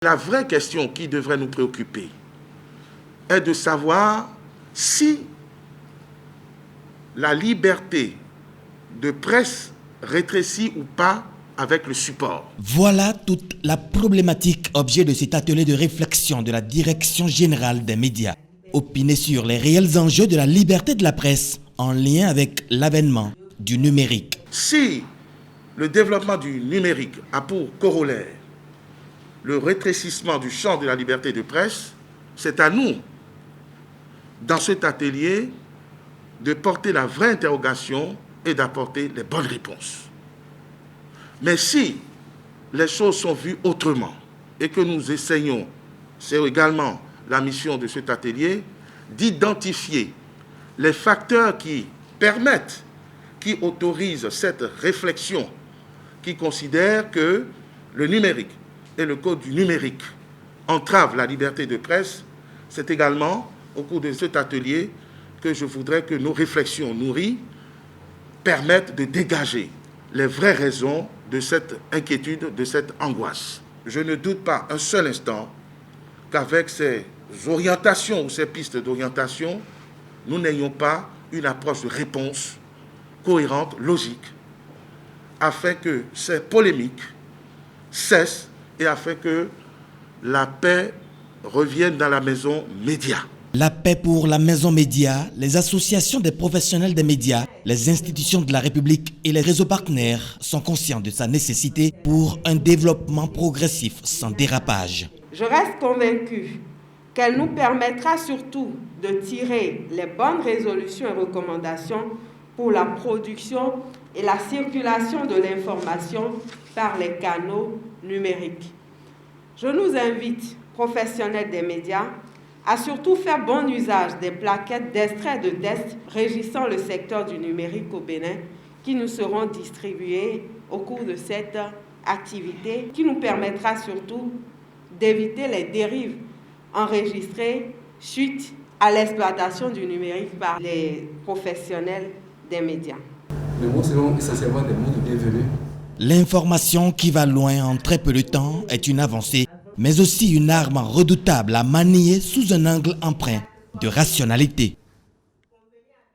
La vraie question qui devrait nous préoccuper est de savoir si la liberté de presse rétrécit ou pas avec le support. Voilà toute la problématique objet de cet atelier de réflexion de la Direction générale des médias. Opiner sur les réels enjeux de la liberté de la presse en lien avec l'avènement du numérique. Si le développement du numérique a pour corollaire le rétrécissement du champ de la liberté de presse, c'est à nous, dans cet atelier, de porter la vraie interrogation et d'apporter les bonnes réponses. Mais si les choses sont vues autrement et que nous essayons, c'est également la mission de cet atelier, d'identifier les facteurs qui permettent, qui autorisent cette réflexion, qui considère que le numérique et le code du numérique entravent la liberté de presse, c'est également au cours de cet atelier que je voudrais que nos réflexions nourries permettent de dégager les vraies raisons de cette inquiétude, de cette angoisse. Je ne doute pas un seul instant qu'avec ces orientations ou ces pistes d'orientation, nous n'ayons pas une approche de réponse cohérente, logique, afin que ces polémiques cessent et afin que la paix revienne dans la maison média. La paix pour la maison média, les associations des professionnels des médias, les institutions de la République et les réseaux partenaires sont conscients de sa nécessité pour un développement progressif sans dérapage. Je reste convaincu qu'elle nous permettra surtout de tirer les bonnes résolutions et recommandations pour la production et la circulation de l'information par les canaux numériques. Je nous invite, professionnels des médias, à surtout faire bon usage des plaquettes d'extraits de tests régissant le secteur du numérique au Bénin qui nous seront distribuées au cours de cette activité, qui nous permettra surtout d'éviter les dérives enregistrées suite à l'exploitation du numérique par les professionnels des médias. Les mots seront essentiellement des mots de bienvenue. L'information qui va loin en très peu de temps est une avancée, mais aussi une arme redoutable à manier sous un angle empreint de rationalité.